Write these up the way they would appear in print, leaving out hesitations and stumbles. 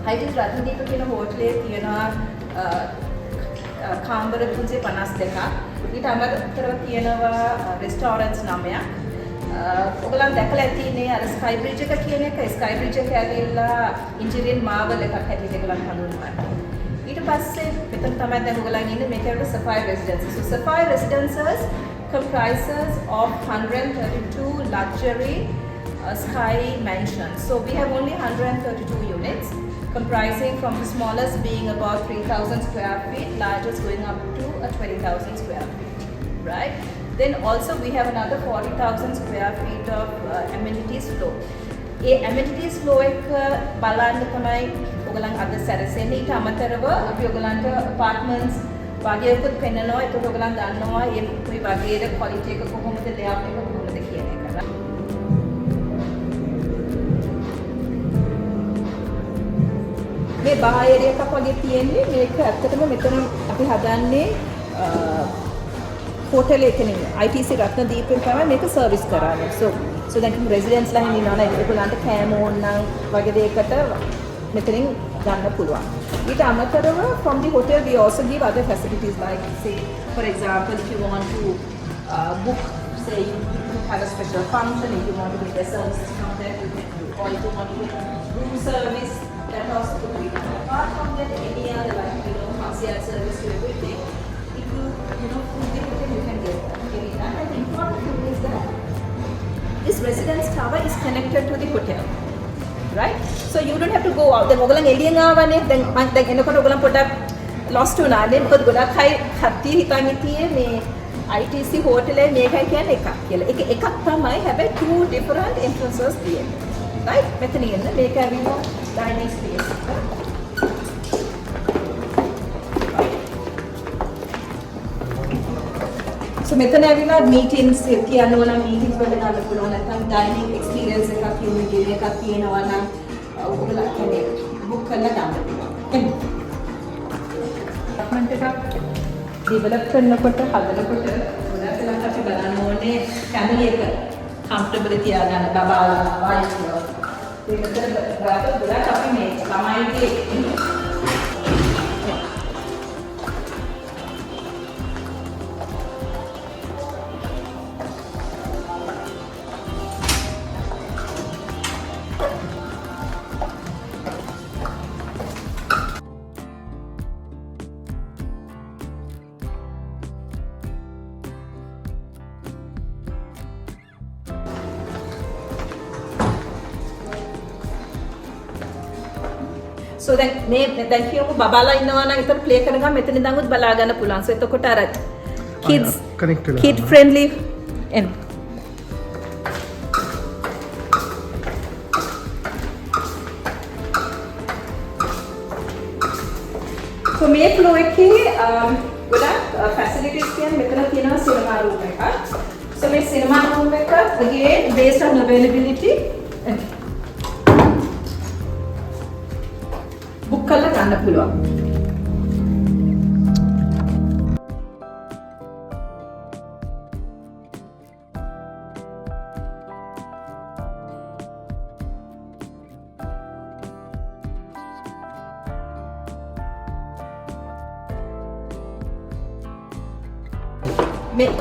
හයිටිස් රත්නදීප කියන හෝටලේ තියෙනවා කාමර 352ක්. ඊට අමතරව තියෙනවා රෙස්ටෝරන්ට්ස් 9ක්. ඔයගොල්ලන් දැකලා ඇතිනේ අර ස්කයි බ්‍රිජ් එක කියන එක. ස්කයි බ්‍රිජ් එක ඇවිල්ලා ඉන්ජිනියරින් මාවල් එකක් හැටියට ඒගොල්ලන් හඳුන්වනවා. ඊට පස්සේ මෙතන තමයි දැන් ඔයගොල්ලන් ඉන්නේ මේකට Sapphire Residences. So Sapphire Residences comprises of 132 luxury sky mansions. So we have only 132 units, comprising from the smallest being about 3,000 square feet, largest going up to 20,000 square feet, right? Then also we have another 40,000 square feet of amenities floor. A amenities floor එක බලන්න තමයි ඔයගලන් අද සැරසෙන්නේ. ඊට අමතරව අපි ඔයගලන්ට apartments වගේකුත් පෙන්නනවා. ඒක ඔයගලන් දන්නවා මේ කොයි වගේද quality එක කොහොමද layout එක කොහොමද කියන එක. මේ බාහිර එකක් වගේ තියෙන්නේ. මේක ඇත්තටම මෙතන අපි හදන්නේ hotel එකනේ ITC රත්නදීපෙන් තමයි මේක සර්විස් කරන්නේ. So දැන් රෙසිඩන්ට්ස් ලා හින්න ඉන්නවනේ ඒගොල්ලන්ට කෑම ඕන නම් වගේ දෙයකට මෙතනින් ගන්න පුළුවන්. ඊට අමතරව from the hotel we also give other facilities like say for example if you want to book say you have a special function if you want to get a services from there you can do, or if you want to get room service that also could be done. Apart from that any other like concierge service to everything if you from the hotel you can get that. And the important thing is that this residence tower is connected to the hotel, right? So you don't have to go out. Then ඔයගොල්ලන් එළියෙන් ආවනේ. දැන් එනකොට ඔයගොල්ලන් පොඩ්ඩක් lost වුණානේ. මොකද ගොඩක් අය කට්ටිය හිතන් හිටියේ මේ ITC හෝටලේ මේකයි කියන්නේ එකක් කියලා. ඒක එකක් තමයි. හැබැයි two different entrances තියෙනවා. right? මෙතන ඉන්න මේක ඇවිල්ලා dining space එක. So මෙතන ඇවිල්ලා meetings කියන්න ඕන meetings වල ගන්න පුළුවන් නැත්නම් dining experience එකක් unit එකක් තියෙනවා නම් ඔයගොල්ලෝ කියන්නේ book කරලා ගන්න පුළුවන්. apartment එකක් develop කරනකොට හදනකොට ගොඩක් වෙලාවට අපි බලන්න ඕනේ family එක comfortable තියාගන්න බබාලා wife ඒක මෙතන ගොඩක් අපි මේ ළමයිගේ So දැන් කියමු බබාලා ඉන්නවා නම් එතන ප්ලේ කරගන්න මෙතන ඉඳන් උත් බලා ගන්න පුළුවන්. So එතකොට අර kid friendly and so මේ ෆ්ලෝ එකේ ගොඩක් facilities කියන්නේ මෙතන තියෙනවා cinema room එකක්. So මේ cinema room එක again based on availability book කරලා ගන්න පුළුවන්.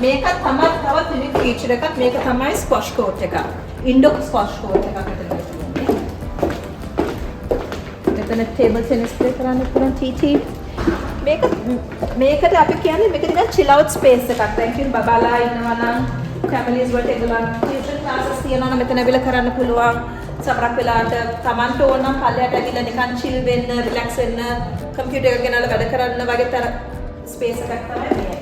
මේකත් තමයි තවත් unique feature එකක්. මේක තමයි squash court එක. indoor squash court එකක් මෙතන තියෙන්නේ. මෙතන table tennis play කරන්න පුළුවන් TT. මේකට අපි කියන්නේ මේක නිකන් chill out space එකක්. දැන් කියන බබාලා ඉන්නවා නම් families වලට ඒගොල්ලන් tuition classes තියනවා නම් මෙතන ඇවිල්ලා කරන්න පුළුවන්. සමහරක් වෙලාවට Tamanට ඕන නම් පල්ලයට ඇවිල්ලා නිකන් chill වෙන්න, relax වෙන්න, computer එක ගෙනල්ලා වැඩ කරන්න වගේ තර space එකක් තමයි මේ.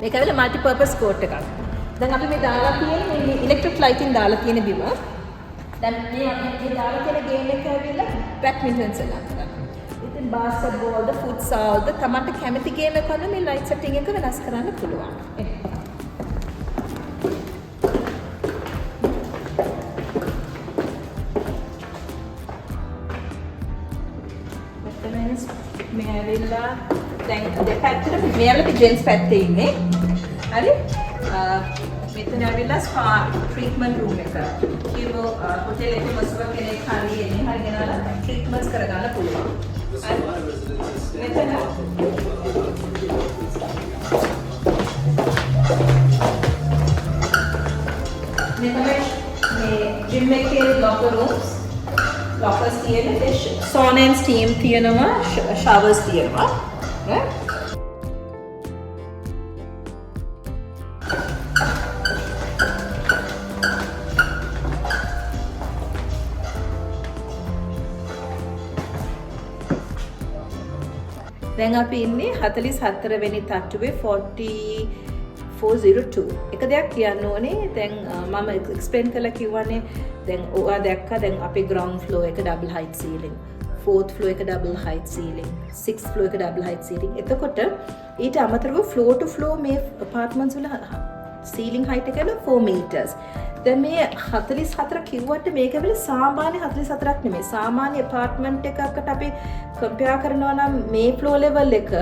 මේක ඇවිල්ලා multi purpose court එකක්. දැන් අපි මේ දාලා තියෙන්නේ මේ electric lighting දාලා තියෙන බිම. දැන් මේ දාලා තියෙන game එක ඇවිල්ලා badminton සෙල්ලම් කරනවා. ඉතින් basketball, the futsal, the තමන්ට කැමති game එකක් වල මේ light setting එක වෙනස් කරන්න පුළුවන්. මේ ඇවිල්ලා දැන් දෙපැත්තට මෙයාලගේ ජෙන්ට්ස් පැත්තේ ඉන්නේ. හරි? මෙතන ඇවිල්ලා ස්පා ට්‍රීට්මන්ට් රූම් එක. කිව්ව හොටෙල් එකේ මස්ව කෙනෙක් හරි එන්නේ හරි ගෙනාලා ට්‍රීට්මන්ට්ස් කරගන්න පුළුවන්. මෙතන මේ ජිම් එකේ locker rooms lockers තියෙනවා sauna and steam තියෙනවා showers තියෙනවා right දැන් අපි ඉන්නේ 44 වෙනි තට්ටුවේ 4402 එක දෙයක් කියන්න ඕනේ දැන් මම එක්ස්ප්ලেইন කරලා කිව්වනේ දැන් ඔයා දැක්කා දැන් අපේ ground floor එක double height ceiling 4th floor එක double height ceiling 6th floor එක double height ceiling එතකොට ඊට අමතරව floor to floor මේ apartments වල ceiling height එක 4 meters දැන් මේ 44 කිව්වට මේක වෙල සාමාන්‍ය 44ක් නෙමෙයි සාමාන්‍ය apartment එකකට අපි compare කරනවා නම් මේ floor level එක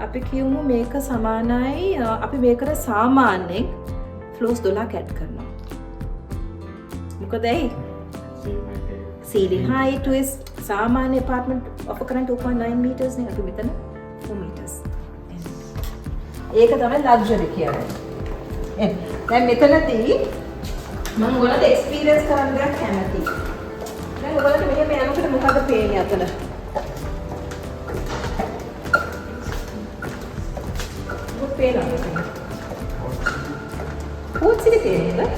අපි කියමු මේක සමානයි අපි මේකට සාමාන්‍යයෙන් floors 12ක් add කරනවා මොකද ඒ ceiling height is සාමාන්‍ය apartment offer කරන 2.9 meters නේ අපි මෙතන 4 meters ඒක තමයි luxury කියන්නේ දැන් මෙතනදී මම ඔයාලට එක්ස්පීරියන්ස් කරන්න දෙයක් කැමතියි. දැන් ඔයාලට මෙහෙම යනකොට මොකද පේන්නේ අතන? මොකද පේනවද? පොත්සිරි පේනේද?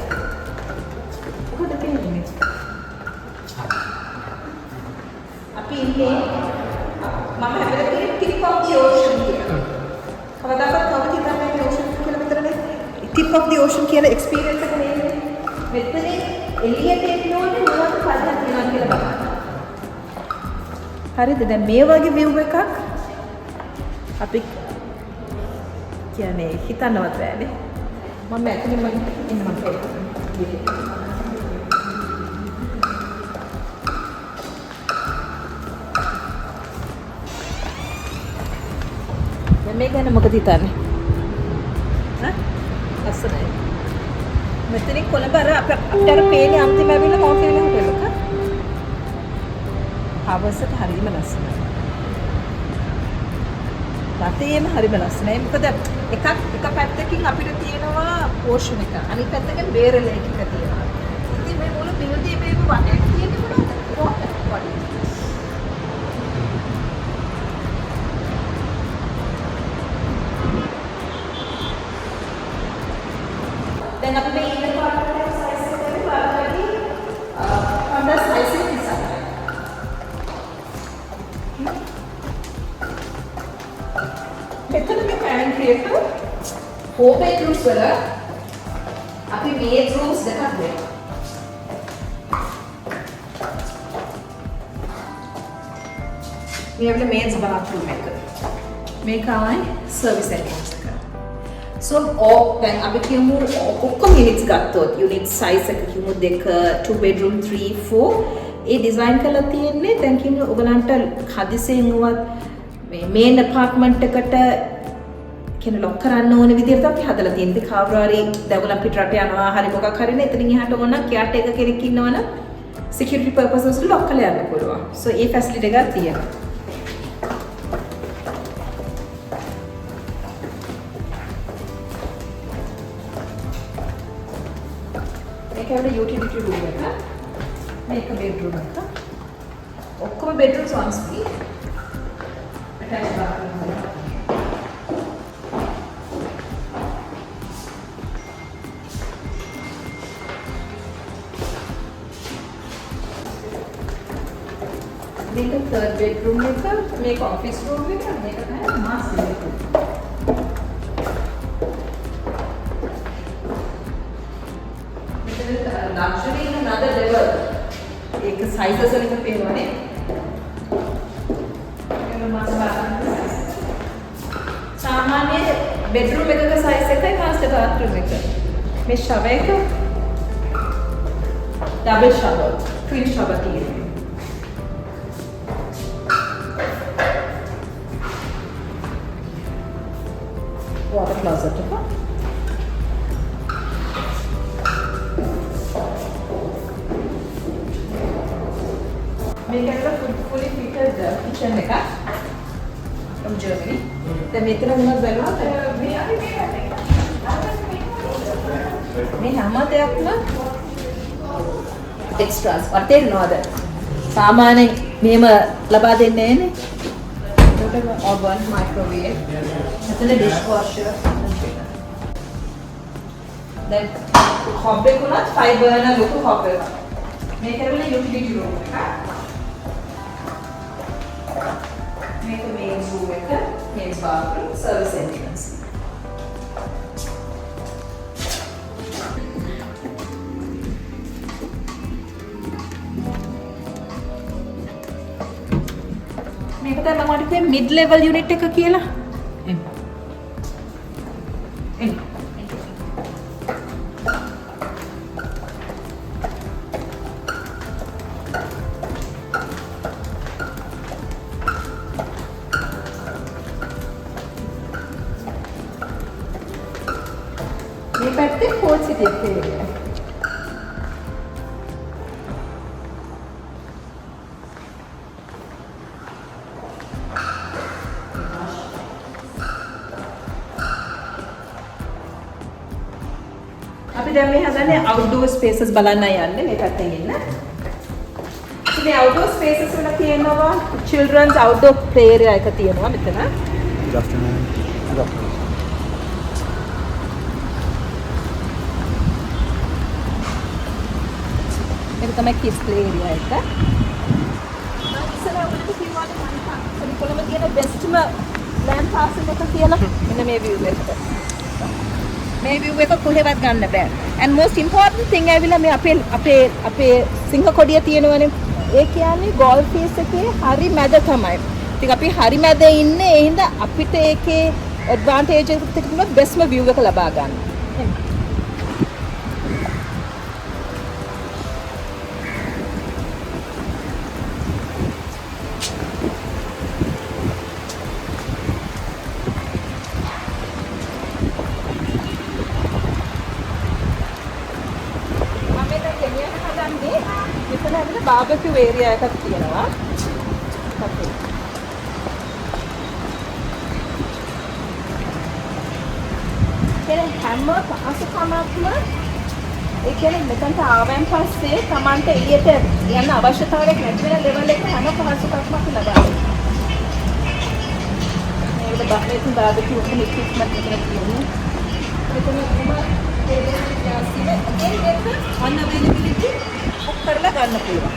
මොකද පේන්නේ? අපි ඉන්නේ මම හැබැයි tip of the ocean කියලා. කවදාකවත් කවුරුත් හිතන්නේ නැහැ ocean කියලා විතරනේ. tip of the ocean කියලා එක්ස්පීරියන්ස් එක නෙන්නේ. මෙතන එළියට එන්න ඕනේ මොනවද පල්ලක් තියනවා කියලා බලන්න. හරිද? දැන් මේ වගේ view එකක් අපි කියන්නේ හිතන්නවත් බෑනේ. මම ඇතුලේ මම ඉන්නවා කියලා. දැන් මේ ගැන මොකද හිතන්නේ? ලස්සනයි. මෙතනින් කොළඹ අපිට අර පේන්නේ අන්තිම ඇවිල්ලා මොකක්ද හොටෙල් එක. හවසට හරිම ලස්සනයි. රටේම හරිම ලස්සනයි. මොකද එක පැත්තකින් අපිට තියෙනවා ඕෂන් එක. අනිත් පැත්තකින් බේර ලේක් එක තියෙනවා. ඉතින් මේ මුළු බිල්ඩින් මේක වටේ තියෙන්නේ මොනවද? Water body. දැන් අපි මේ ඉන්න පාර්ට්මන්ට් සයිස් එකේ බලද්දී අnder සයිස් එක ඉස්සරහට. මෙතන මේ පැන්ට්‍රි එක 4 bedrooms වල අපි මේඩ් rooms දෙකක් දෙනවා. මේ අපේ මේඩ්ස් bathroom එක. මේකයි සර්විස් එන්ට්‍රන්ස් එක. So then අපි කියමු ඔක්කොම units ගත්තොත් unit size එක කියමු දෙක 2 bedroom 3 4 ඒ ඩිසයින් කරලා තියෙන්නේ දැන් කියන්නේ ඔයගලන්ට හදිසියෙන් උවත් මේ මේන් apartment එකට කියන ලොක් කරන්න ඕන විදිහට අපි හදලා තියෙන්නේ කවුරු හරි දැන් පිට රට යනවා හරි මොකක් හරි නේ එතනින් එහාට ඕන කියාට එක කෙනෙක් ඉන්නවනම් security purposes ලොක් කරලා යන්න පුළුවන්. So ඒ facility එකක් තියෙනවා. මේක utility room එක. මේක bedroom එක. ඔක්කොම bedrooms en suite. attached bathroom එක. මේක third bedroom එක. මේක office room එක. මේක තමයි master bedroom. luxury in another level. एक sizes वली पेनवाने. ये मास्टर बाथरूम size. सामान्य bedroom में का size है क्या master bathroom में का? में shower का double shower, twin shower की है. water closet का. මේක ඇතුළේ fully fitted kitchen එකක් from Germany. දැන් මෙතන මොනවද බලනවා? මේ හැම දෙයක්ම extras. තේරෙනවද? සාමාන්‍යයෙන් මෙහෙම ලබා දෙන්නේ නැහැනේ. oven, microwave, මෙතන dishwasher. දැන් hob එක උනත් 5 burner ලොකු hob එකක්. මේක ඇතුළේ utility room එකක්. මේක main room එක, main bathroom, service entrance. මේක තමයි මම හිතුවේ mid level unit එක කියලා. එන්න. මේ පැත්තේ cold city එක තියෙනවා. අපි දැන් මේ හදන්නේ outdoor spaces බලන්න යන්නේ මේ පැත්තෙන් ඉන්න. මේ outdoor spaces වල තියෙනවා children's outdoor play area එක තියෙනවා මෙතන. මේක තමයි kids play area එක. ඉස්සරහ උඩට කිව්වා මම කොළඹ තියෙන bestම land parcel එක කියලා. මෙන්න මේ view එකට. මේ view එක කොහෙවත් ගන්න බෑ. And most important thing ඇවිල්ලා මේ අපේ සිංහ කොඩිය තියෙනවනේ. ඒ කියන්නේ golf piece එකේ හරි මැද තමයි. ඉතින් අපි හරි මැද ඉන්නේ. ඒ හින්දා අපිට ඒකේ advantage එක තිබුණොත් bestම view එක ලබා ගන්න. මෙතන ඇවිල්ලා barbecue area එකක් තියෙනවා. හැම පහසුකමක්ම ඒ කියන්නේ මෙතනට ආවෙන් පස්සේ Tamante එළියට යන්න අවශ්‍යතාවයක් නැති වෙන level එක හැම පහසුකමක්ම ලබා දෙනවා. මේකට බාහිරින් barbecue එක equipment මෙතන තියෙනවා. මෙතන gas එක unavailability ඔක් කරලා ගන්න පුළුවන්.